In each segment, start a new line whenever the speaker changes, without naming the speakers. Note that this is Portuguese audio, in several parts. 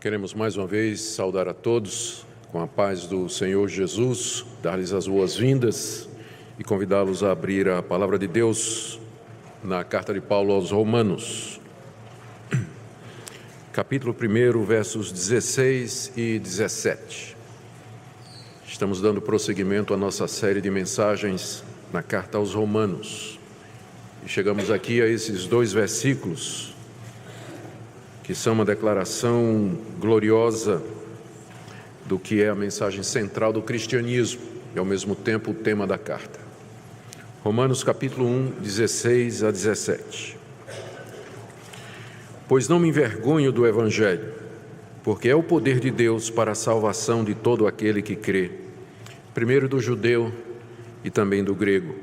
Queremos mais uma vez saudar a todos com a paz do Senhor Jesus, dar-lhes as boas-vindas e convidá-los a abrir a palavra de Deus na carta de Paulo aos Romanos, capítulo 1, versos 16 e 17. Estamos dando prosseguimento à nossa série de mensagens na carta aos Romanos e chegamos aqui a esses dois versículos que são uma declaração gloriosa do que é a mensagem central do cristianismo e, ao mesmo tempo, o tema da carta. Romanos, capítulo 1, 16 a 17. Pois não me envergonho do Evangelho, porque é o poder de Deus para a salvação de todo aquele que crê, primeiro do judeu e também do grego,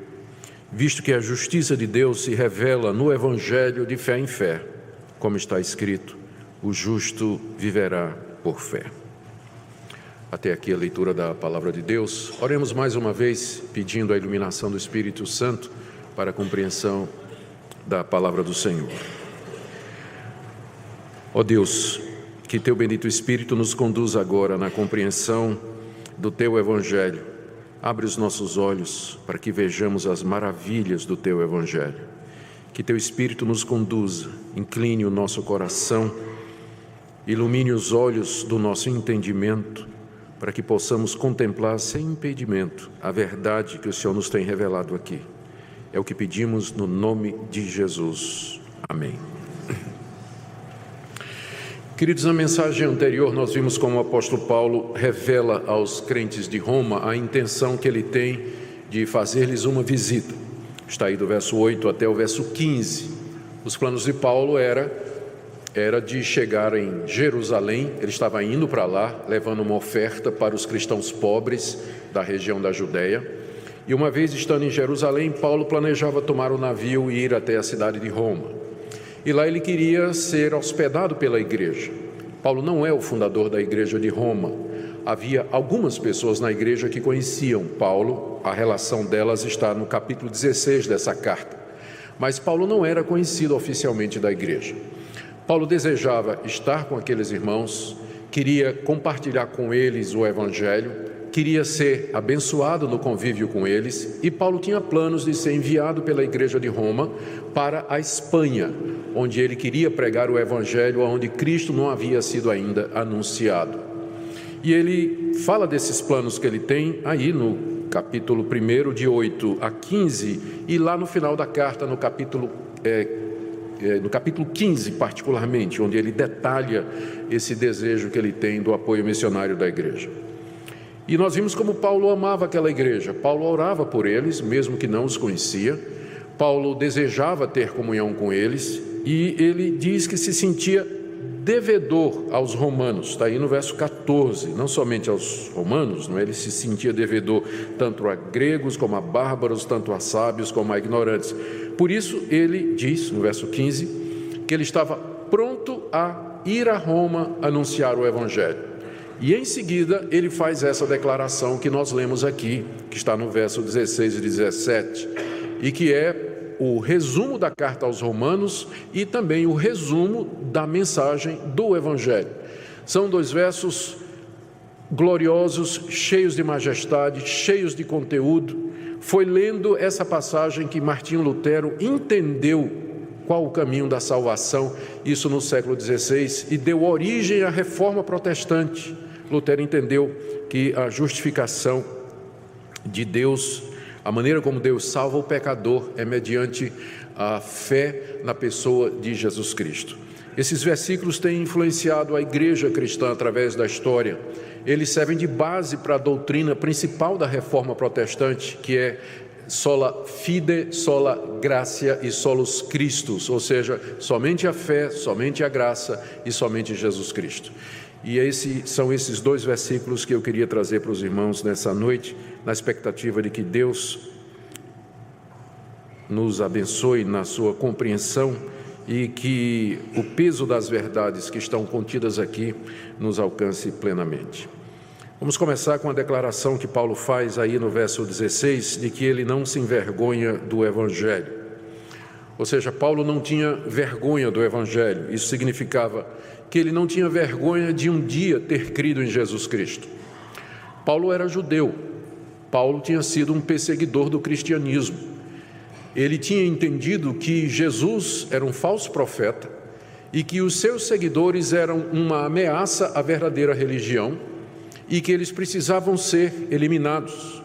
visto que a justiça de Deus se revela no Evangelho de fé em fé, como está escrito, o justo viverá por fé. Até aqui a leitura da palavra de Deus. Oremos mais uma vez, pedindo a iluminação do Espírito Santo para a compreensão da palavra do Senhor. Ó Deus, que Teu bendito Espírito nos conduza agora na compreensão do Teu Evangelho. Abre os nossos olhos para que vejamos as maravilhas do Teu Evangelho. Que Teu Espírito nos conduza, incline o nosso coração, ilumine os olhos do nosso entendimento, para que possamos contemplar sem impedimento a verdade que o Senhor nos tem revelado aqui. É o que pedimos no nome de Jesus. Amém. Queridos, na mensagem anterior nós vimos como o apóstolo Paulo revela aos crentes de Roma a intenção que ele tem de fazer-lhes uma visita. Está aí do verso 8 até o verso 15. Os planos de Paulo era de chegar em Jerusalém. Ele estava indo para lá, levando uma oferta para os cristãos pobres da região da Judéia. E uma vez estando em Jerusalém, Paulo planejava tomar o navio e ir até a cidade de Roma. E lá ele queria ser hospedado pela igreja. Paulo não é o fundador da igreja de Roma. Havia algumas pessoas na igreja que conheciam Paulo, a relação delas está no capítulo 16 dessa carta. Mas Paulo não era conhecido oficialmente da igreja. Paulo desejava estar com aqueles irmãos, queria compartilhar com eles o Evangelho, queria ser abençoado no convívio com eles, e Paulo tinha planos de ser enviado pela igreja de Roma para a Espanha, onde ele queria pregar o Evangelho, onde Cristo não havia sido ainda anunciado. E ele fala desses planos que ele tem aí no capítulo 1, de 8 a 15, e lá no final da carta, no capítulo 15 particularmente, onde ele detalha esse desejo que ele tem do apoio missionário da igreja. E nós vimos como Paulo amava aquela igreja. Paulo orava por eles, mesmo que não os conhecia. Paulo desejava ter comunhão com eles, e ele diz que se sentia devedor aos romanos, está aí no verso 14, não somente aos romanos, não é? Ele se sentia devedor tanto a gregos como a bárbaros, tanto a sábios como a ignorantes. Por isso ele diz, no verso 15, que ele estava pronto a ir a Roma anunciar o Evangelho. E em seguida ele faz essa declaração que nós lemos aqui, que está no verso 16 e 17, e que é o resumo da carta aos Romanos e também o resumo da mensagem do Evangelho. São dois versos gloriosos, cheios de majestade, cheios de conteúdo. Foi lendo essa passagem que Martinho Lutero entendeu qual o caminho da salvação, isso no século XVI, e deu origem à Reforma Protestante. Lutero entendeu que a justificação de Deus, a maneira como Deus salva o pecador é mediante a fé na pessoa de Jesus Cristo. Esses versículos têm influenciado a igreja cristã através da história. Eles servem de base para a doutrina principal da Reforma Protestante, que é sola fide, sola gratia e solus Christus, ou seja, somente a fé, somente a graça e somente Jesus Cristo. E são esses dois versículos que eu queria trazer para os irmãos nessa noite, na expectativa de que Deus nos abençoe na sua compreensão e que o peso das verdades que estão contidas aqui nos alcance plenamente. Vamos começar com a declaração que Paulo faz aí no verso 16, de que ele não se envergonha do Evangelho. Ou seja, Paulo não tinha vergonha do Evangelho. Isso significava que ele não tinha vergonha de um dia ter crido em Jesus Cristo. Paulo era judeu. Paulo tinha sido um perseguidor do cristianismo. Ele tinha entendido que Jesus era um falso profeta e que os seus seguidores eram uma ameaça à verdadeira religião e que eles precisavam ser eliminados.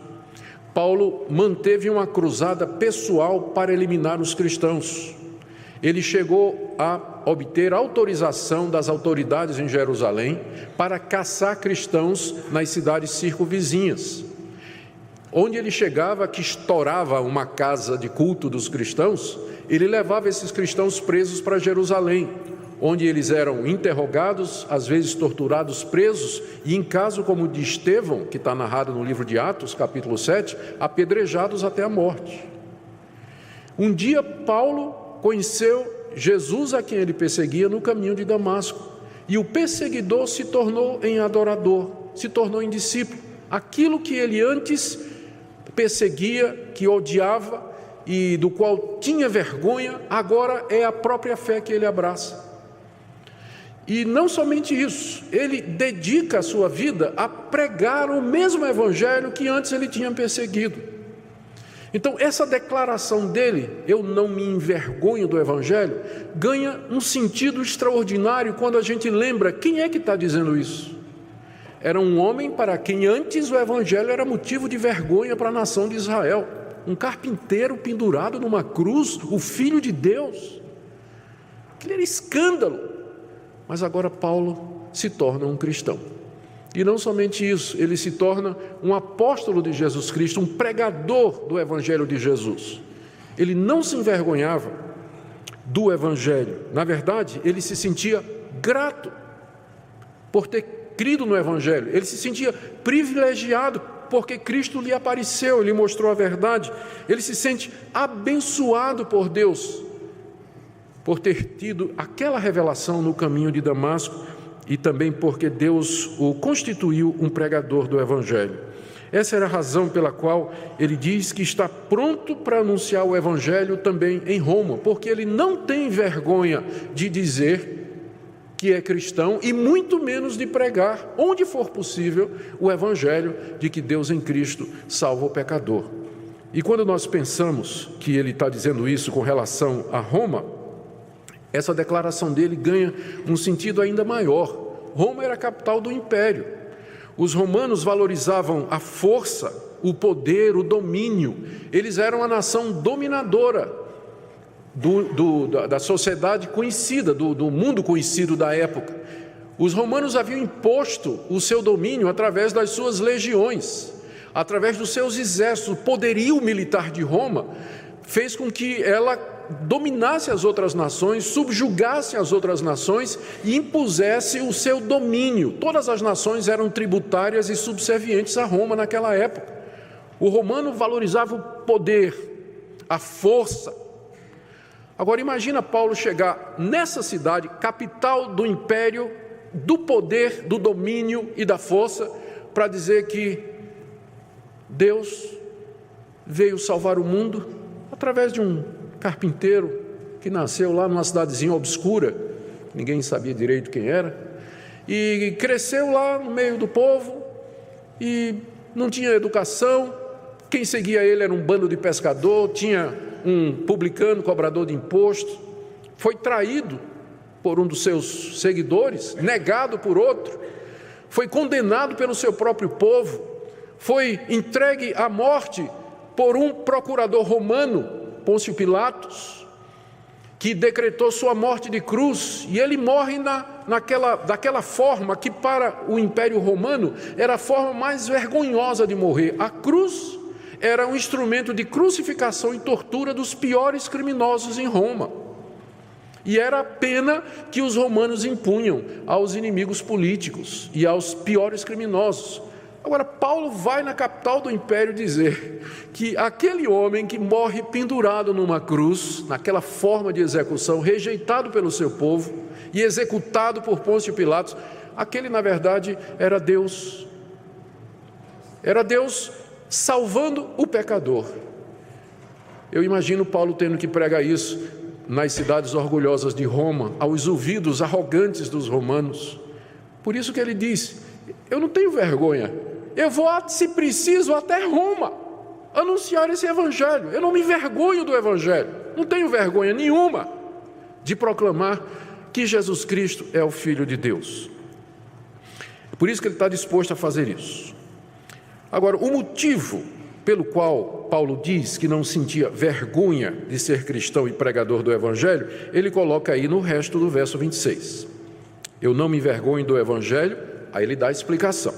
Paulo manteve uma cruzada pessoal para eliminar os cristãos. Ele chegou a obter autorização das autoridades em Jerusalém para caçar cristãos nas cidades circunvizinhas. Onde ele chegava, que estourava uma casa de culto dos cristãos, ele levava esses cristãos presos para Jerusalém, onde eles eram interrogados, às vezes torturados, presos, e em caso como o de Estevão, que está narrado no livro de Atos, capítulo 7, apedrejados até a morte. Um dia Paulo conheceu Jesus, a quem ele perseguia, no caminho de Damasco, e o perseguidor se tornou em adorador, se tornou em discípulo. Aquilo que ele antes perseguia, que odiava e do qual tinha vergonha, agora é a própria fé que ele abraça. E não somente isso, ele dedica a sua vida a pregar o mesmo evangelho que antes ele tinha perseguido. Então, essa declaração dele, eu não me envergonho do evangelho, ganha um sentido extraordinário quando a gente lembra quem é que está dizendo isso. Era um homem para quem antes o evangelho era motivo de vergonha para a nação de Israel. Um carpinteiro pendurado numa cruz, o Filho de Deus. Aquilo era escândalo. Mas agora Paulo se torna um cristão. E não somente isso, ele se torna um apóstolo de Jesus Cristo, um pregador do Evangelho de Jesus. Ele não se envergonhava do Evangelho. Na verdade, ele se sentia grato por ter crido no Evangelho. Ele se sentia privilegiado porque Cristo lhe apareceu, lhe mostrou a verdade. Ele se sente abençoado por Deus por ter tido aquela revelação no caminho de Damasco e também porque Deus o constituiu um pregador do Evangelho. Essa era a razão pela qual ele diz que está pronto para anunciar o Evangelho também em Roma, porque ele não tem vergonha de dizer que é cristão e muito menos de pregar, onde for possível, o Evangelho de que Deus em Cristo salva o pecador. E quando nós pensamos que ele está dizendo isso com relação a Roma, essa declaração dele ganha um sentido ainda maior. Roma era a capital do império. Os romanos valorizavam a força, o poder, o domínio. Eles eram a nação dominadora da sociedade conhecida, do mundo conhecido da época. Os romanos haviam imposto o seu domínio através das suas legiões, através dos seus exércitos. O poderio militar de Roma fez com que ela dominasse as outras nações, subjugasse as outras nações e impusesse o seu domínio. Todas as nações eram tributárias e subservientes a Roma naquela época. O romano valorizava o poder, a força. Agora imagina Paulo chegar nessa cidade, capital do império, do poder, do domínio e da força, para dizer que Deus veio salvar o mundo através de um carpinteiro que nasceu lá numa cidadezinha obscura, ninguém sabia direito quem era, e cresceu lá no meio do povo e não tinha educação. Quem seguia ele era um bando de pescador, tinha um publicano, cobrador de imposto, foi traído por um dos seus seguidores, negado por outro, foi condenado pelo seu próprio povo, foi entregue à morte por um procurador romano, Pôncio Pilatos, que decretou sua morte de cruz, e ele morre daquela forma que para o Império Romano era a forma mais vergonhosa de morrer. A cruz era um instrumento de crucificação e tortura dos piores criminosos em Roma, e era a pena que os romanos impunham aos inimigos políticos e aos piores criminosos. Agora, Paulo vai na capital do império dizer que aquele homem que morre pendurado numa cruz, naquela forma de execução, rejeitado pelo seu povo e executado por Pôncio Pilatos, aquele, na verdade, era Deus. Era Deus salvando o pecador. Eu imagino Paulo tendo que pregar isso nas cidades orgulhosas de Roma, aos ouvidos arrogantes dos romanos. Por isso que ele disse: eu não tenho vergonha, eu vou, se preciso, até Roma, anunciar esse evangelho. Eu não me envergonho do evangelho, não tenho vergonha nenhuma de proclamar que Jesus Cristo é o Filho de Deus. Por isso que ele está disposto a fazer isso. Agora, o motivo pelo qual Paulo diz que não sentia vergonha de ser cristão e pregador do evangelho, ele coloca aí no resto do verso 26. Eu não me envergonho do evangelho, aí ele dá a explicação.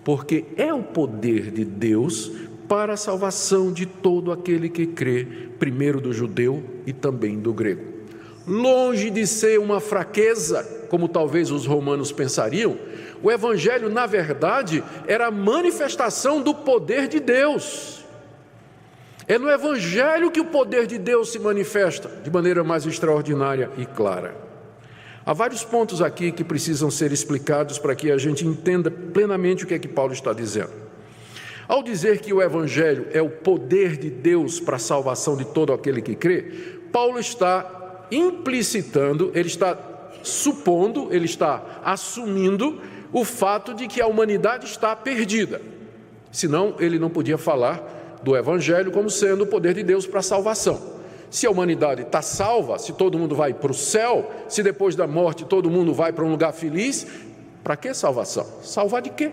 Porque é o poder de Deus para a salvação de todo aquele que crê, primeiro do judeu e também do grego. Longe de ser uma fraqueza, como talvez os romanos pensariam, o evangelho, na verdade, era a manifestação do poder de Deus. É no evangelho que o poder de Deus se manifesta de maneira mais extraordinária e clara. Há vários pontos aqui que precisam ser explicados para que a gente entenda plenamente o que é que Paulo está dizendo. Ao dizer que o evangelho é o poder de Deus para a salvação de todo aquele que crê, Paulo está implicitando, ele está supondo, ele está assumindo o fato de que a humanidade está perdida. Senão, ele não podia falar do evangelho como sendo o poder de Deus para a salvação. Se a humanidade está salva, se todo mundo vai para o céu, se depois da morte todo mundo vai para um lugar feliz, para que salvação? Salvar de quê?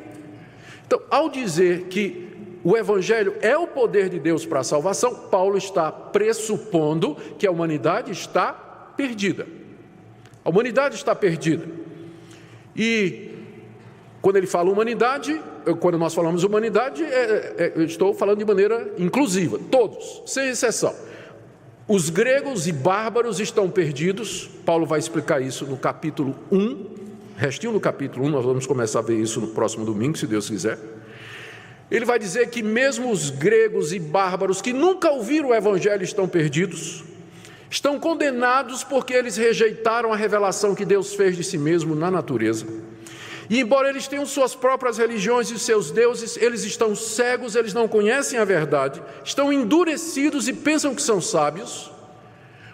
Então, ao dizer que o evangelho é o poder de Deus para a salvação, Paulo está pressupondo que a humanidade está perdida. A humanidade está perdida. E quando ele fala humanidade, quando nós falamos humanidade, eu estou falando de maneira inclusiva, todos, sem exceção. Os gregos e bárbaros estão perdidos. Paulo vai explicar isso no capítulo 1, restinho do capítulo 1, nós vamos começar a ver isso no próximo domingo, se Deus quiser. Ele vai dizer que mesmo os gregos e bárbaros que nunca ouviram o evangelho estão perdidos, estão condenados porque eles rejeitaram a revelação que Deus fez de si mesmo na natureza. E embora eles tenham suas próprias religiões e seus deuses, eles estão cegos, eles não conhecem a verdade, estão endurecidos e pensam que são sábios,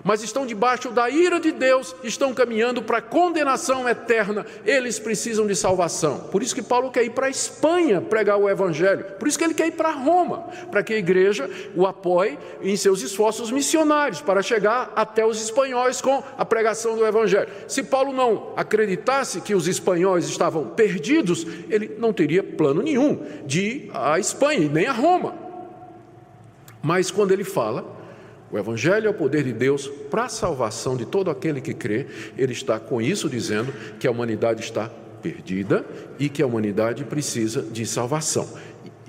mas estão debaixo da ira de Deus, estão caminhando para a condenação eterna. Eles precisam de salvação. Por isso que Paulo quer ir para a Espanha pregar o evangelho, por isso que ele quer ir para Roma, para que a igreja o apoie em seus esforços missionários, para chegar até os espanhóis com a pregação do evangelho. Se Paulo não acreditasse que os espanhóis estavam perdidos, ele não teria plano nenhum de ir à Espanha, nem a Roma. Mas quando ele fala o evangelho é o poder de Deus para a salvação de todo aquele que crê, ele está com isso dizendo que a humanidade está perdida e que a humanidade precisa de salvação.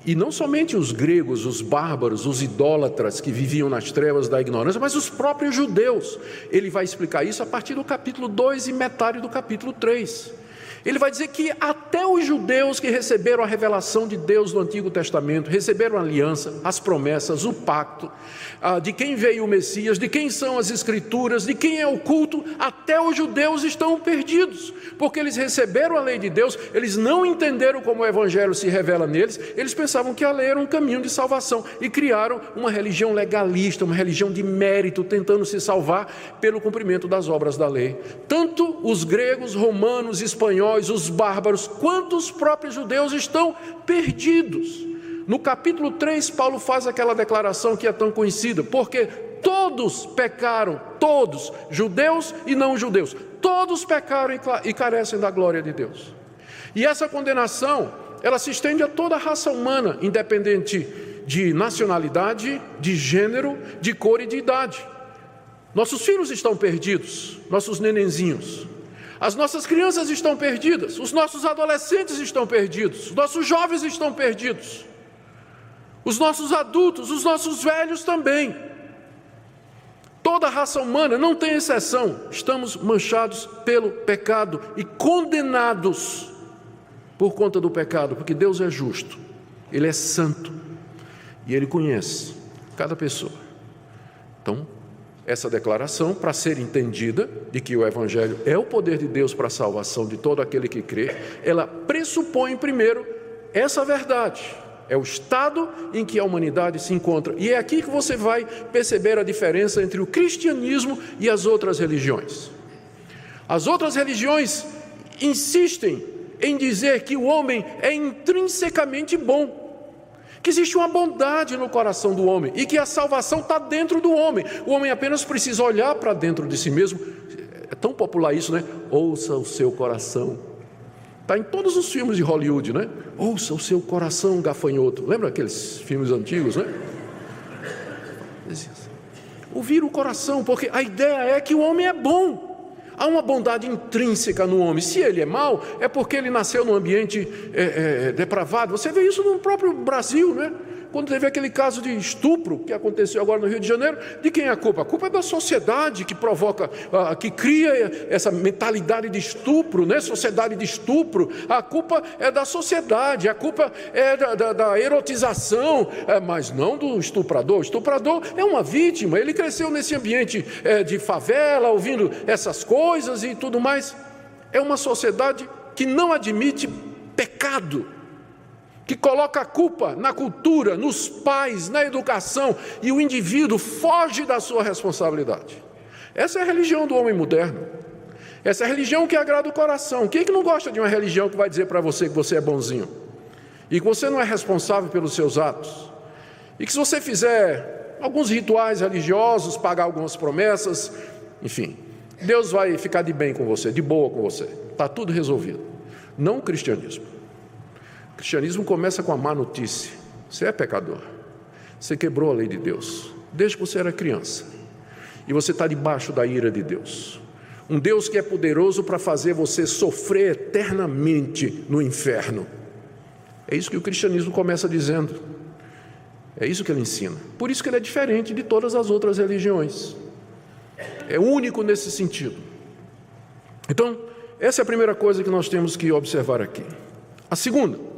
E não somente os gregos, os bárbaros, os idólatras que viviam nas trevas da ignorância, mas os próprios judeus. Ele vai explicar isso a partir do capítulo 2 e metade do capítulo 3. Ele vai dizer que até os judeus que receberam a revelação de Deus no Antigo Testamento, receberam a aliança, as promessas, o pacto, de quem veio o Messias, de quem são as Escrituras, de quem é o culto, até os judeus estão perdidos, porque eles receberam a lei de Deus, eles não entenderam como o Evangelho se revela neles, eles pensavam que a lei era um caminho de salvação e criaram uma religião legalista, uma religião de mérito, tentando se salvar pelo cumprimento das obras da lei. Tanto os gregos, romanos, espanhóis, os bárbaros, quanto os próprios judeus estão perdidos. No capítulo 3, Paulo faz aquela declaração que é tão conhecida, porque todos pecaram, todos, judeus e não judeus, todos pecaram e carecem da glória de Deus. E essa condenação, ela se estende a toda a raça humana, independente de nacionalidade, de gênero, de cor e de idade. Nossos filhos estão perdidos, nossos nenenzinhos. As nossas crianças estão perdidas, os nossos adolescentes estão perdidos, os nossos jovens estão perdidos, os nossos adultos, os nossos velhos também. Toda a raça humana, não tem exceção, estamos manchados pelo pecado e condenados por conta do pecado, porque Deus é justo, Ele é santo e Ele conhece cada pessoa. Então, essa declaração, para ser entendida, de que o Evangelho é o poder de Deus para a salvação de todo aquele que crê, ela pressupõe primeiro essa verdade, É o estado em que a humanidade se encontra. E é aqui que você vai perceber a diferença entre o cristianismo e as outras religiões. As outras religiões insistem em dizer que o homem é intrinsecamente bom, que existe uma bondade no coração do homem e que a salvação está dentro do homem. O homem apenas precisa olhar para dentro de si mesmo. É tão popular isso, né? Ouça o seu coração. Está em todos os filmes de Hollywood, né? Ouça o seu coração, gafanhoto. Lembra aqueles filmes antigos, né? Ouvir o coração, porque a ideia é que o homem é bom. Há uma bondade intrínseca no homem. Se ele é mau, é porque ele nasceu num ambiente depravado. Você vê isso no próprio Brasil, né? Quando teve aquele caso de estupro que aconteceu agora no Rio de Janeiro, de quem é a culpa? A culpa é da sociedade que provoca, que cria essa mentalidade de estupro, né? Sociedade de estupro. A culpa é da sociedade, a culpa é da erotização, mas não do estuprador. O estuprador é uma vítima, ele cresceu nesse ambiente de favela, ouvindo essas coisas e tudo mais. É uma sociedade que não admite pecado, que coloca a culpa na cultura, nos pais, na educação, e o indivíduo foge da sua responsabilidade. Essa é a religião do homem moderno. Essa é a religião que agrada o coração. Quem é que não gosta de uma religião que vai dizer para você que você é bonzinho? E que você não é responsável pelos seus atos? E que se você fizer alguns rituais religiosos, pagar algumas promessas, enfim, Deus vai ficar de bem com você, de boa com você. Está tudo resolvido. Não o cristianismo. O cristianismo começa com a má notícia. Você é pecador. Você quebrou a lei de Deus desde que você era criança. E você está debaixo da ira de Deus. Um Deus que é poderoso para fazer você sofrer eternamente no inferno. É isso que o cristianismo começa dizendo. É isso que ele ensina. Por isso que ele é diferente de todas as outras religiões. É único nesse sentido. Então, essa é a primeira coisa que nós temos que observar aqui. A segunda,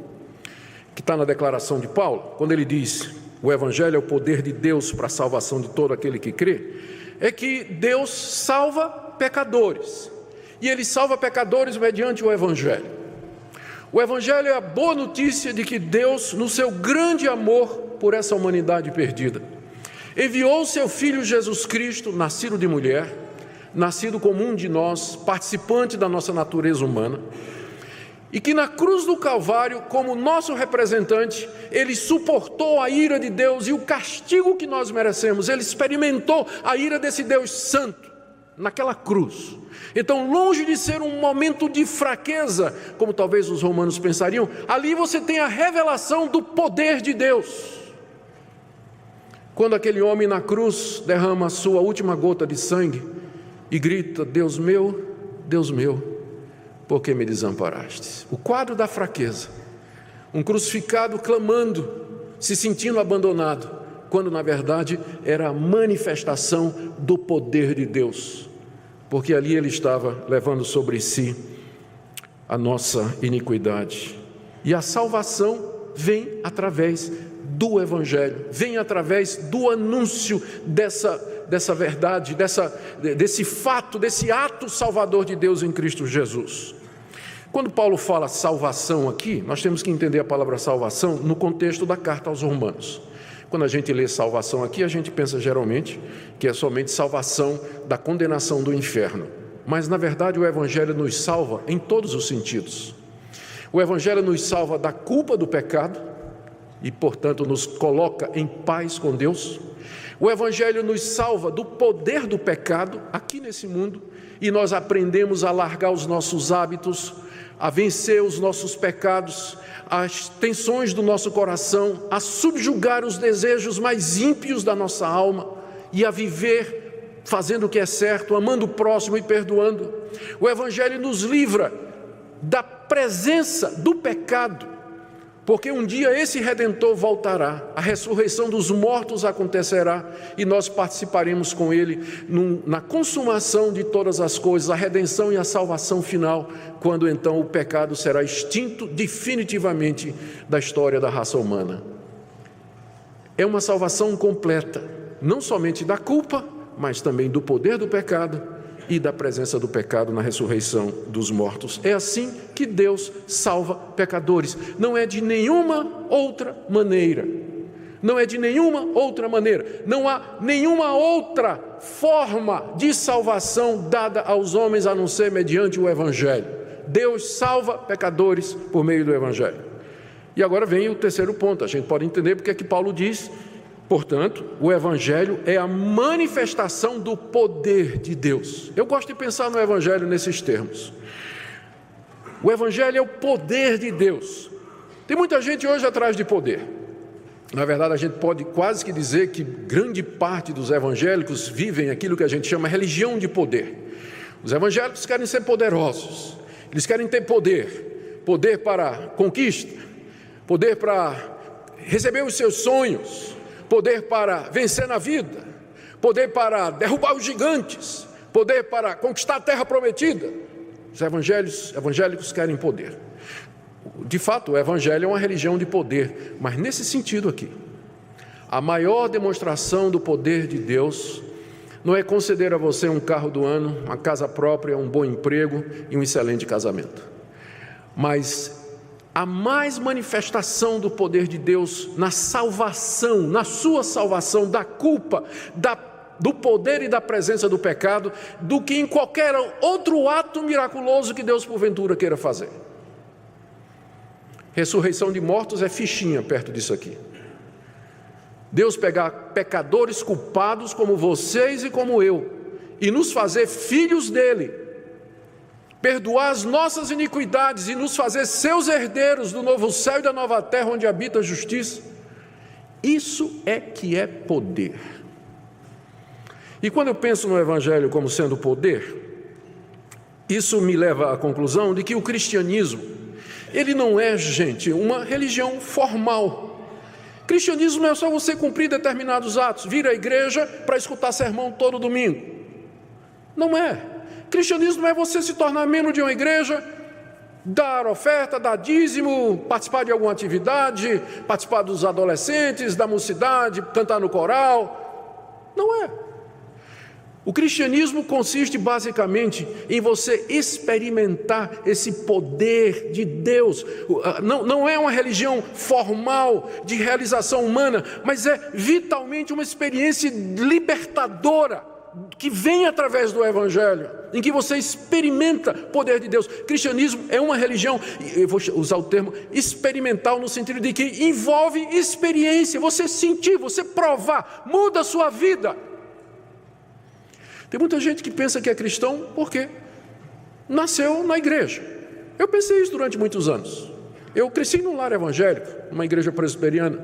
que está na declaração de Paulo, quando ele diz: o Evangelho é o poder de Deus para a salvação de todo aquele que crê, é que Deus salva pecadores, e Ele salva pecadores mediante o Evangelho. O Evangelho é a boa notícia de que Deus, no seu grande amor por essa humanidade perdida, enviou o seu Filho Jesus Cristo, nascido de mulher, nascido como um de nós, participante da nossa natureza humana, e que na cruz do Calvário, como nosso representante, Ele suportou a ira de Deus e o castigo que nós merecemos. Ele experimentou a ira desse Deus santo naquela cruz. Então, longe de ser um momento de fraqueza, como talvez os romanos pensariam, ali você tem a revelação do poder de Deus. Quando aquele homem na cruz derrama a sua última gota de sangue e grita: Deus meu, por que me desamparaste? O quadro da fraqueza. Um crucificado clamando, se sentindo abandonado, quando na verdade era a manifestação do poder de Deus, porque ali ele estava levando sobre si a nossa iniquidade. E a salvação vem através do Evangelho, vem através do anúncio dessa verdade, desse fato, desse ato salvador de Deus em Cristo Jesus. Quando Paulo fala salvação aqui, nós temos que entender a palavra salvação no contexto da carta aos Romanos. Quando a gente lê salvação aqui, a gente pensa geralmente que é somente salvação da condenação do inferno. Mas na verdade o Evangelho nos salva em todos os sentidos. O Evangelho nos salva da culpa do pecado e, portanto, nos coloca em paz com Deus. O Evangelho nos salva do poder do pecado aqui nesse mundo, e nós aprendemos a largar os nossos hábitos, a vencer os nossos pecados, as tensões do nosso coração, a subjugar os desejos mais ímpios da nossa alma e a viver fazendo o que é certo, amando o próximo e perdoando. O Evangelho nos livra da presença do pecado, porque um dia esse Redentor voltará, a ressurreição dos mortos acontecerá e nós participaremos com Ele na consumação de todas as coisas, a redenção e a salvação final, quando então o pecado será extinto definitivamente da história da raça humana. É uma salvação completa, não somente da culpa, mas também do poder do pecado e da presença do pecado na ressurreição dos mortos. É assim que Deus salva pecadores. Não é de nenhuma outra maneira. Não é de nenhuma outra maneira. Não há nenhuma outra forma de salvação dada aos homens a não ser mediante o Evangelho. Deus salva pecadores por meio do Evangelho. E agora vem o terceiro ponto. A gente pode entender porque é que Paulo diz, portanto, o Evangelho é a manifestação do poder de Deus. Eu gosto de pensar no Evangelho nesses termos. O Evangelho é o poder de Deus. Tem muita gente hoje atrás de poder. Na verdade, a gente pode quase que dizer que grande parte dos evangélicos vivem aquilo que a gente chama religião de poder. Os evangélicos querem ser poderosos. Eles querem ter poder. Poder para conquista. Poder para receber os seus sonhos. Poder para vencer na vida, poder para derrubar os gigantes, poder para conquistar a terra prometida. Os evangélicos querem poder. De fato, o Evangelho é uma religião de poder, mas nesse sentido aqui, a maior demonstração do poder de Deus não é conceder a você um carro do ano, uma casa própria, um bom emprego e um excelente casamento, mas a mais manifestação do poder de Deus na salvação, na sua salvação da culpa, do poder e da presença do pecado, do que em qualquer outro ato miraculoso que Deus porventura queira fazer. Ressurreição de mortos é fichinha perto disso aqui. Deus pegar pecadores culpados como vocês e como eu, e nos fazer filhos dele, perdoar as nossas iniquidades e nos fazer seus herdeiros do novo céu e da nova terra onde habita a justiça. Isso é que é poder. E quando eu penso no Evangelho como sendo poder, isso me leva à conclusão de que o cristianismo, ele não é, gente, uma religião formal. Cristianismo não é só você cumprir determinados atos, vir à igreja para escutar sermão todo domingo. Não é. Cristianismo não é você se tornar membro de uma igreja, dar oferta, dar dízimo, participar de alguma atividade, participar dos adolescentes, da mocidade, cantar no coral. Não é. O cristianismo consiste basicamente em você experimentar esse poder de Deus. Não é uma religião formal de realização humana, mas é vitalmente uma experiência libertadora que vem através do Evangelho, em que você experimenta o poder de Deus. Cristianismo é uma religião, eu vou usar o termo experimental, no sentido de que envolve experiência, você sentir, você provar, muda a sua vida. Tem muita gente que pensa que é cristão porque nasceu na igreja. Eu pensei isso durante muitos anos. Eu cresci num lar evangélico, numa igreja presbiteriana.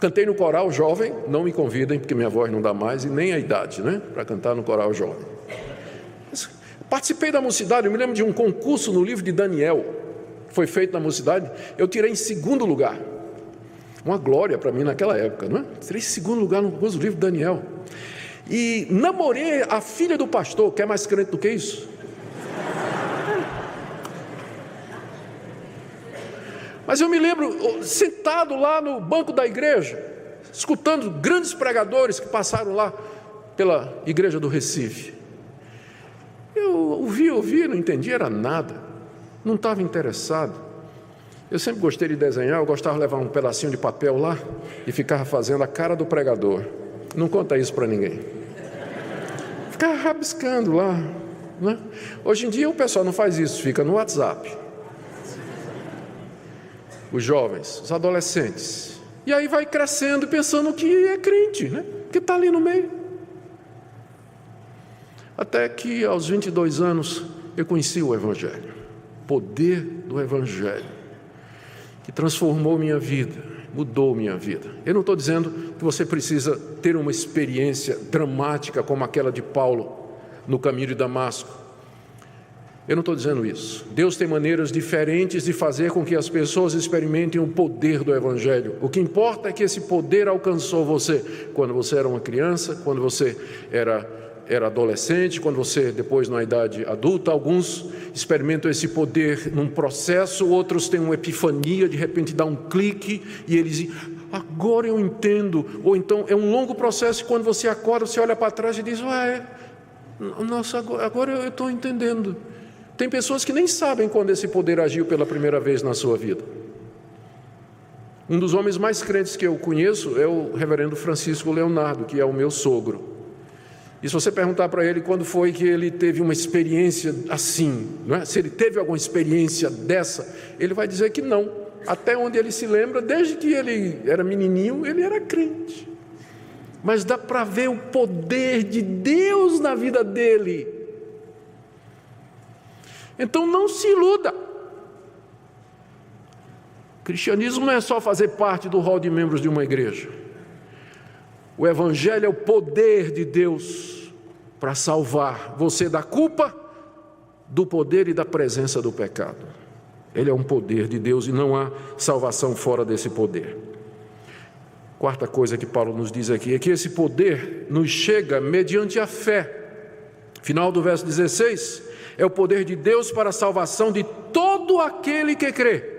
Cantei no coral jovem, não me convidem porque minha voz não dá mais e nem a idade, né, para cantar no coral jovem. Participei da mocidade, eu me lembro de um concurso no livro de Daniel, que foi feito na mocidade, eu tirei em segundo lugar. Uma glória para mim naquela época, não é? Tirei em segundo lugar no concurso do livro de Daniel. E namorei a filha do pastor, que é mais crente do que isso? Mas eu me lembro, sentado lá no banco da igreja, escutando grandes pregadores que passaram lá pela igreja do Recife. Eu ouvi, não entendia, era nada, não estava interessado. Eu sempre gostei de desenhar, eu gostava de levar um pedacinho de papel lá e ficava fazendo a cara do pregador. Não conta isso para ninguém. Ficava rabiscando lá, né? Hoje em dia o pessoal não faz isso, fica no WhatsApp. Os jovens, os adolescentes. E aí vai crescendo pensando que é crente, né? Que está ali no meio. Até que aos 22 anos eu conheci o Evangelho. O poder do Evangelho. Que transformou minha vida, mudou minha vida. Eu não estou dizendo que você precisa ter uma experiência dramática como aquela de Paulo no caminho de Damasco. Eu não estou dizendo isso. Deus tem maneiras diferentes de fazer com que as pessoas experimentem o poder do Evangelho. O que importa é que esse poder alcançou você quando você era uma criança, quando você era adolescente, quando você depois na idade adulta. Alguns experimentam esse poder num processo, outros têm uma epifania, de repente dá um clique e eles dizem, agora eu entendo. Ou então é um longo processo e quando você acorda, você olha para trás e diz, Nossa, agora eu estou entendendo. Tem pessoas que nem sabem quando esse poder agiu pela primeira vez na sua vida. Um dos homens mais crentes que eu conheço é o reverendo Francisco Leonardo, que é o meu sogro. E se você perguntar para ele quando foi que ele teve uma experiência assim, não é? Se ele teve alguma experiência dessa, ele vai dizer que não. Até onde ele se lembra, desde que ele era menininho, ele era crente. Mas dá para ver o poder de Deus na vida dele. Então não se iluda. Cristianismo não é só fazer parte do hall de membros de uma igreja. O Evangelho é o poder de Deus para salvar você da culpa, do poder e da presença do pecado. Ele é um poder de Deus e não há salvação fora desse poder. Quarta coisa que Paulo nos diz aqui é que esse poder nos chega mediante a fé. Final do verso 16, é o poder de Deus para a salvação de todo aquele que crê.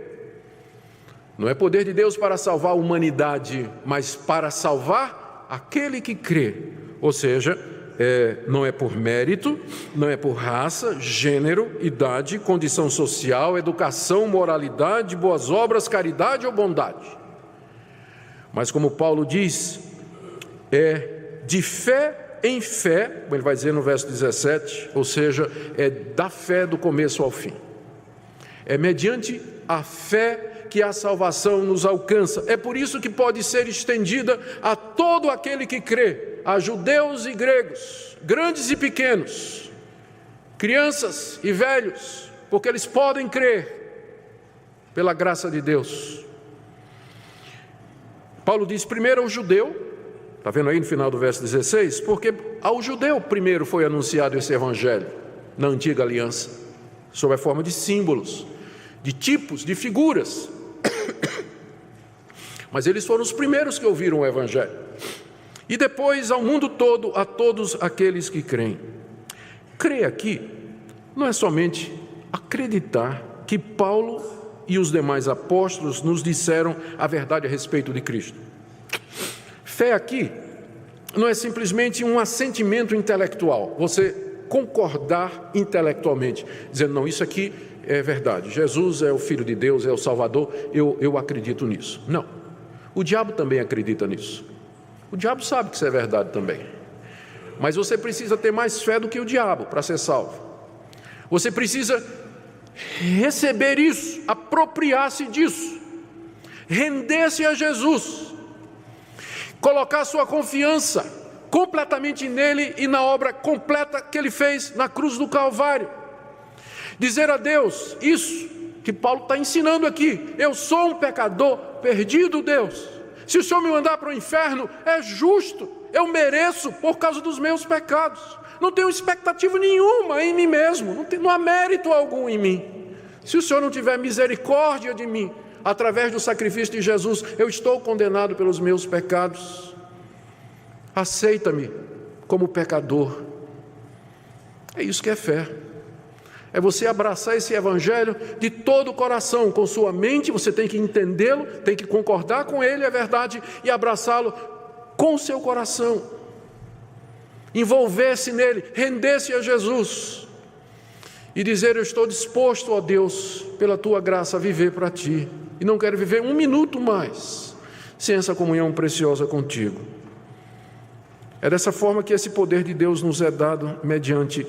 Não é poder de Deus para salvar a humanidade, mas para salvar aquele que crê. Ou seja, não é por mérito, não é por raça, gênero, idade, condição social, educação, moralidade, boas obras, caridade ou bondade. Mas como Paulo diz, é de fé em fé, como ele vai dizer no verso 17, ou seja, é da fé do começo ao fim. É mediante a fé que a salvação nos alcança. É por isso que pode ser estendida a todo aquele que crê, a judeus e gregos, grandes e pequenos, crianças e velhos, porque eles podem crer pela graça de Deus. Paulo diz primeiro ao judeu, está vendo aí no final do verso 16? Porque ao judeu primeiro foi anunciado esse evangelho na antiga aliança, sob a forma de símbolos, de tipos, de figuras. Mas eles foram os primeiros que ouviram o evangelho. E depois ao mundo todo, a todos aqueles que creem. Crer aqui não é somente acreditar que Paulo e os demais apóstolos nos disseram a verdade a respeito de Cristo. Fé aqui não é simplesmente um assentimento intelectual, você concordar intelectualmente, dizendo, não, isso aqui é verdade, Jesus é o Filho de Deus, é o Salvador, eu acredito nisso. Não, o diabo também acredita nisso. O diabo sabe que isso é verdade também. Mas você precisa ter mais fé do que o diabo para ser salvo. Você precisa receber isso, apropriar-se disso, render-se a Jesus, colocar sua confiança completamente nele e na obra completa que ele fez na cruz do Calvário. Dizer a Deus isso que Paulo está ensinando aqui: eu sou um pecador perdido, Deus. Se o Senhor me mandar para o inferno, é justo, eu mereço por causa dos meus pecados. Não tenho expectativa nenhuma em mim mesmo, não há mérito algum em mim. Se o Senhor não tiver misericórdia de mim, através do sacrifício de Jesus, eu estou condenado pelos meus pecados. Aceita-me como pecador. É isso que é fé. É você abraçar esse evangelho de todo o coração, com sua mente, você tem que entendê-lo, tem que concordar com ele, é verdade, e abraçá-lo com o seu coração. Envolver-se nele, render-se a Jesus e dizer, eu estou disposto, ó Deus, pela tua graça, a viver para ti, e não quero viver um minuto mais sem essa comunhão preciosa contigo. É dessa forma que esse poder de Deus nos é dado mediante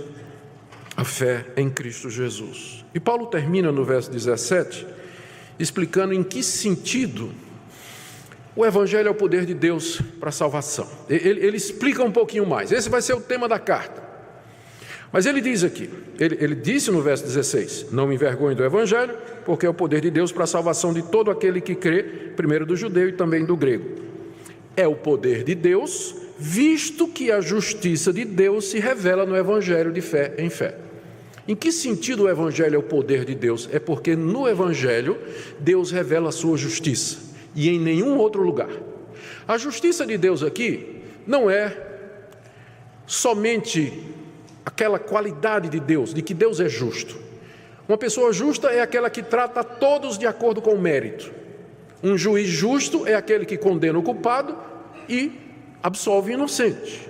a fé em Cristo Jesus. E Paulo termina no verso 17, explicando em que sentido o Evangelho é o poder de Deus para a salvação. Ele explica um pouquinho mais, esse vai ser o tema da carta. Mas ele diz aqui, ele disse no verso 16, não me envergonhe do Evangelho, porque é o poder de Deus para a salvação de todo aquele que crê, primeiro do judeu e também do grego. É o poder de Deus, visto que a justiça de Deus se revela no Evangelho de fé em fé. Em que sentido o Evangelho é o poder de Deus? É porque no Evangelho Deus revela a sua justiça, e em nenhum outro lugar. A justiça de Deus aqui não é somente aquela qualidade de Deus, de que Deus é justo. Uma pessoa justa é aquela que trata todos de acordo com o mérito. Um juiz justo é aquele que condena o culpado e absolve o inocente.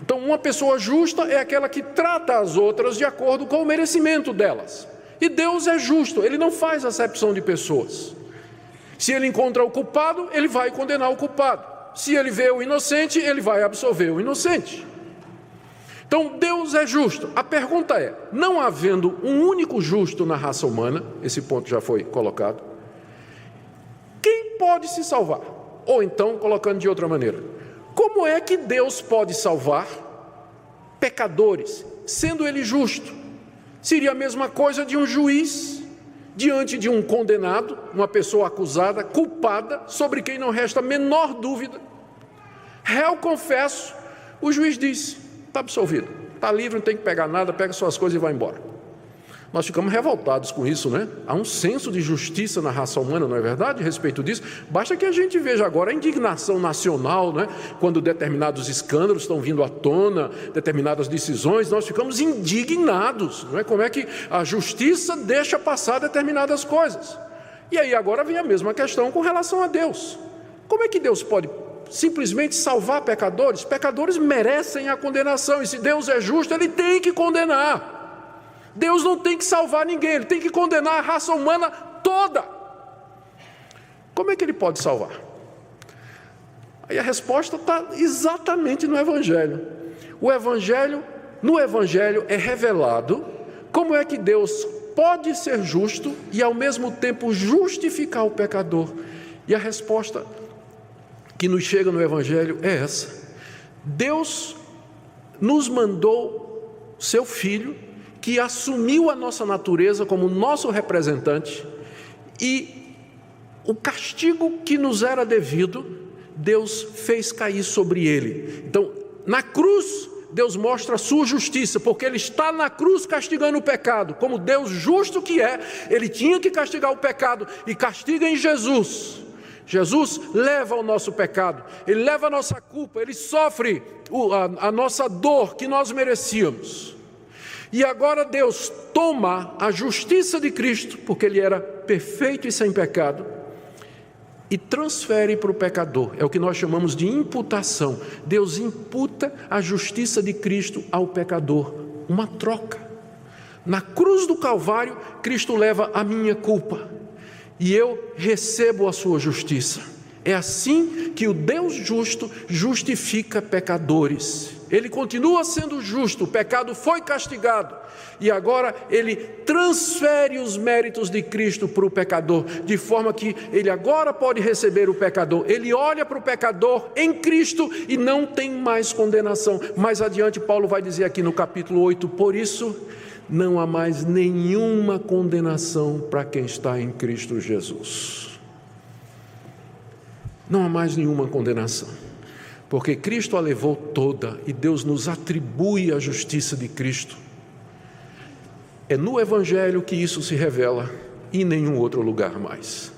Então, uma pessoa justa é aquela que trata as outras de acordo com o merecimento delas. E Deus é justo, Ele não faz acepção de pessoas. Se Ele encontra o culpado, Ele vai condenar o culpado. Se Ele vê o inocente, Ele vai absolver o inocente. Então, Deus é justo. A pergunta é, não havendo um único justo na raça humana, esse ponto já foi colocado, quem pode se salvar? Ou então, colocando de outra maneira, como é que Deus pode salvar pecadores, sendo Ele justo? Seria a mesma coisa de um juiz diante de um condenado, uma pessoa acusada, culpada, sobre quem não resta a menor dúvida. Réu, confesso, o juiz disse, está absolvido, está livre, não tem que pegar nada, pega suas coisas e vai embora. Nós ficamos revoltados com isso, né? Há um senso de justiça na raça humana, não é verdade, a respeito disso? Basta que a gente veja agora a indignação nacional, né? Quando determinados escândalos estão vindo à tona, determinadas decisões, nós ficamos indignados, não é? Como é que a justiça deixa passar determinadas coisas? E aí agora vem a mesma questão com relação a Deus. Como é que Deus pode simplesmente salvar pecadores? Pecadores merecem a condenação, e se Deus é justo, Ele tem que condenar. Deus não tem que salvar ninguém, Ele tem que condenar a raça humana toda. Como é que Ele pode salvar? Aí a resposta está exatamente no Evangelho. No Evangelho é revelado como é que Deus pode ser justo e ao mesmo tempo justificar o pecador. E a resposta que nos chega no Evangelho é essa: Deus nos mandou seu Filho, que assumiu a nossa natureza como nosso representante, e o castigo que nos era devido, Deus fez cair sobre ele. Então, na cruz, Deus mostra a sua justiça, porque Ele está na cruz castigando o pecado. Como Deus justo que é, Ele tinha que castigar o pecado, e castiga em Jesus. Jesus leva o nosso pecado, Ele leva a nossa culpa, Ele sofre a nossa dor que nós merecíamos. E agora Deus toma a justiça de Cristo, porque Ele era perfeito e sem pecado, e transfere para o pecador. É o que nós chamamos de imputação. Deus imputa a justiça de Cristo ao pecador, uma troca. Na cruz do Calvário, Cristo leva a minha culpa, e eu recebo a sua justiça. É assim que o Deus justo justifica pecadores. Ele continua sendo justo, o pecado foi castigado, e agora Ele transfere os méritos de Cristo para o pecador, de forma que ele agora pode receber o pecador. Ele olha para o pecador em Cristo e não tem mais condenação. Mais adiante Paulo vai dizer aqui no capítulo 8, por isso não há mais nenhuma condenação para quem está em Cristo Jesus. Não há mais nenhuma condenação, porque Cristo a levou toda, e Deus nos atribui a justiça de Cristo. É no Evangelho que isso se revela, e em nenhum outro lugar mais.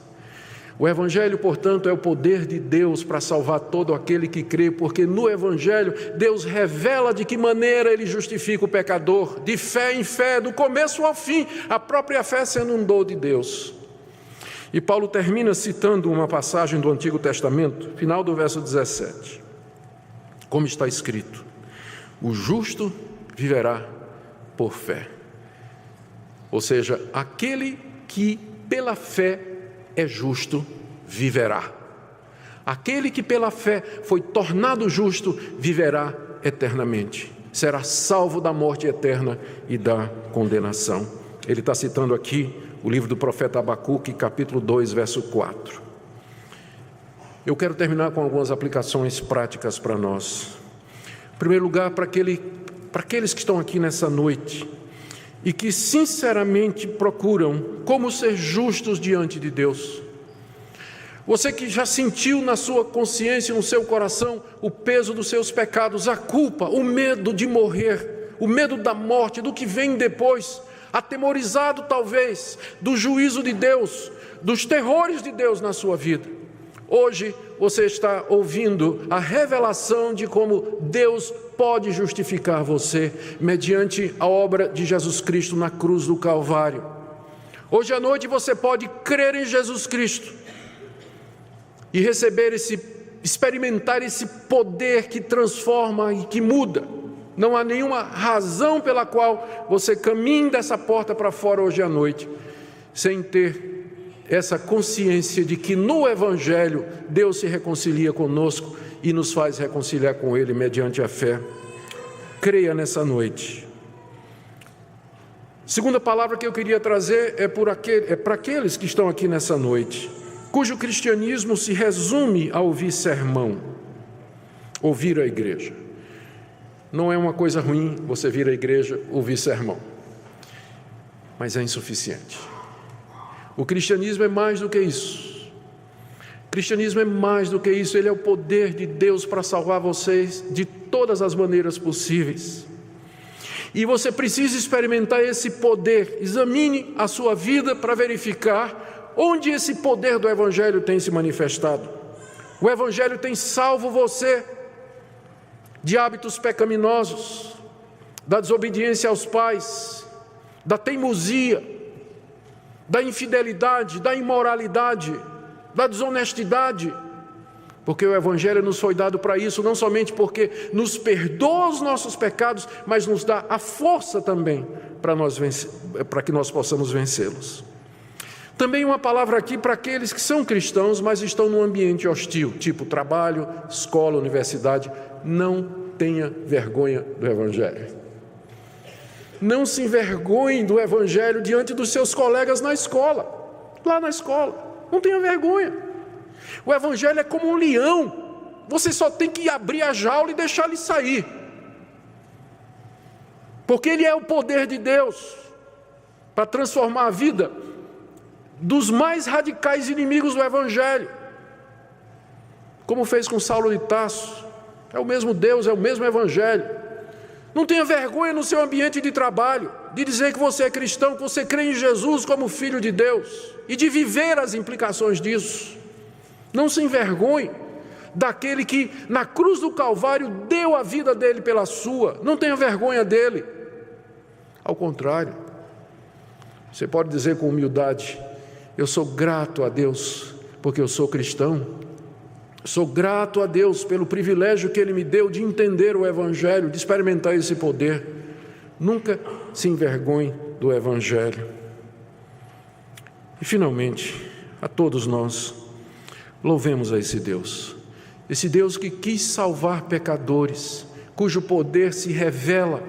O Evangelho, portanto, é o poder de Deus para salvar todo aquele que crê, porque no Evangelho Deus revela de que maneira Ele justifica o pecador, de fé em fé, do começo ao fim, a própria fé sendo um dom de Deus. E Paulo termina citando uma passagem do Antigo Testamento, final do verso 17. Como está escrito, o justo viverá por fé. Ou seja, aquele que pela fé é justo, viverá. Aquele que pela fé foi tornado justo, viverá eternamente. Será salvo da morte eterna e da condenação. Ele está citando aqui o livro do profeta Abacuque, capítulo 2, verso 4. Eu quero terminar com algumas aplicações práticas para nós. Em primeiro lugar, para aqueles que estão aqui nessa noite e que sinceramente procuram como ser justos diante de Deus. Você que já sentiu na sua consciência, no seu coração, o peso dos seus pecados, a culpa, o medo de morrer, o medo da morte, do que vem depois, atemorizado talvez do juízo de Deus, dos terrores de Deus na sua vida. Hoje você está ouvindo a revelação de como Deus pode justificar você mediante a obra de Jesus Cristo na cruz do Calvário. Hoje à noite você pode crer em Jesus Cristo e experimentar esse poder que transforma e que muda. Não há nenhuma razão pela qual você caminhe dessa porta para fora hoje à noite, sem ter essa consciência de que no Evangelho Deus se reconcilia conosco e nos faz reconciliar com Ele mediante a fé. Creia nessa noite. Segunda palavra que eu queria trazer é para aqueles que estão aqui nessa noite, cujo cristianismo se resume a ouvir sermão, ouvir a igreja. Não é uma coisa ruim você vir à igreja, ouvir sermão, mas é insuficiente. O cristianismo é mais do que isso. O cristianismo é mais do que isso. Ele é o poder de Deus para salvar vocês de todas as maneiras possíveis. E você precisa experimentar esse poder. Examine a sua vida para verificar onde esse poder do Evangelho tem se manifestado. O Evangelho tem salvo você de hábitos pecaminosos, da desobediência aos pais, da teimosia, da infidelidade, da imoralidade, da desonestidade, porque o Evangelho nos foi dado para isso, não somente porque nos perdoa os nossos pecados, mas nos dá a força também para que nós possamos vencê-los. Também uma palavra aqui para aqueles que são cristãos, mas estão num ambiente hostil, tipo trabalho, escola, universidade. Não tenha vergonha do Evangelho. Não se envergonhe do Evangelho diante dos seus colegas na escola, lá na escola. Não tenha vergonha. O Evangelho é como um leão. Você só tem que abrir a jaula e deixar ele sair. Porque ele é o poder de Deus para transformar a vida dos mais radicais inimigos do Evangelho. Como fez com Saulo de Tarso. É o mesmo Deus, é o mesmo Evangelho. Não tenha vergonha no seu ambiente de trabalho, de dizer que você é cristão, que você crê em Jesus como Filho de Deus, e de viver as implicações disso. Não se envergonhe daquele que na cruz do Calvário deu a vida dele pela sua. Não tenha vergonha dele. Ao contrário, você pode dizer com humildade: eu sou grato a Deus porque eu sou cristão. Sou grato a Deus pelo privilégio que Ele me deu de entender o Evangelho, de experimentar esse poder. Nunca se envergonhe do Evangelho. E finalmente, a todos nós, louvemos a esse Deus que quis salvar pecadores, cujo poder se revela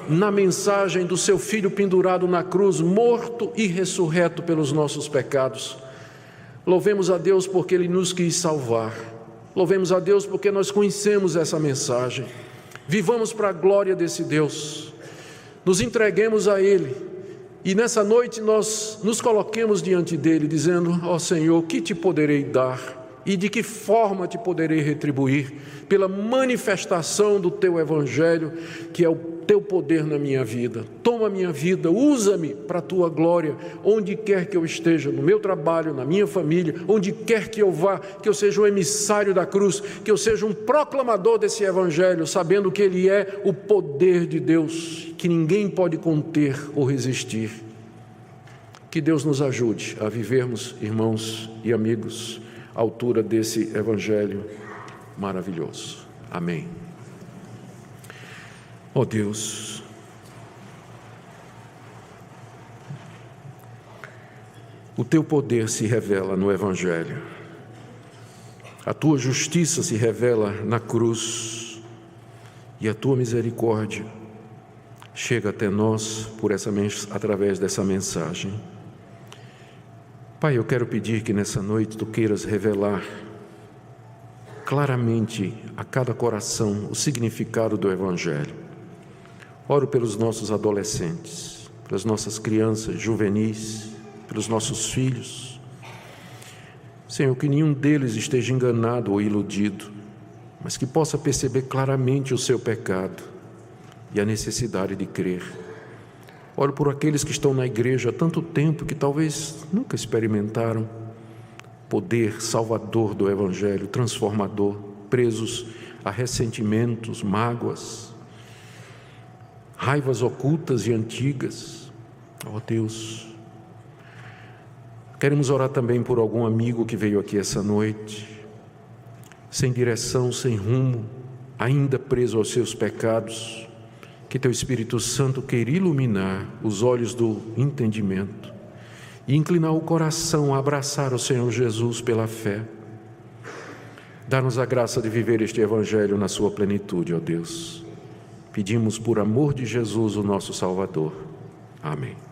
na mensagem do seu Filho pendurado na cruz, morto e ressurreto pelos nossos pecados. Louvemos a Deus porque Ele nos quis salvar. Louvemos a Deus porque nós conhecemos essa mensagem. Vivamos para a glória desse Deus. Nos entreguemos a Ele. E nessa noite nós nos coloquemos diante dEle, dizendo: ó Senhor, que te poderei dar? E de que forma te poderei retribuir? Pela manifestação do Teu Evangelho, que é o Teu poder na minha vida. Toma a minha vida, usa-me para a Tua glória, onde quer que eu esteja, no meu trabalho, na minha família, onde quer que eu vá, que eu seja um emissário da cruz, que eu seja um proclamador desse Evangelho, sabendo que ele é o poder de Deus, que ninguém pode conter ou resistir. Que Deus nos ajude a vivermos, irmãos e amigos, à altura desse Evangelho maravilhoso. Amém. Ó Deus, o Teu poder se revela no Evangelho, a Tua justiça se revela na cruz, e a Tua misericórdia chega até nós através dessa mensagem. Pai, eu quero pedir que nessa noite Tu queiras revelar claramente a cada coração o significado do Evangelho. Oro pelos nossos adolescentes, pelas nossas crianças juvenis, pelos nossos filhos. Senhor, que nenhum deles esteja enganado ou iludido, mas que possa perceber claramente o seu pecado e a necessidade de crer. Oro por aqueles que estão na igreja há tanto tempo que talvez nunca experimentaram o poder salvador do Evangelho, transformador, presos a ressentimentos, mágoas, raivas ocultas e antigas. Ó Deus, queremos orar também por algum amigo que veio aqui essa noite, sem direção, sem rumo, ainda preso aos seus pecados, que Teu Espírito Santo queira iluminar os olhos do entendimento e inclinar o coração a abraçar o Senhor Jesus pela fé. Dá-nos a graça de viver este Evangelho na sua plenitude, ó Deus. Pedimos por amor de Jesus, o nosso Salvador. Amém.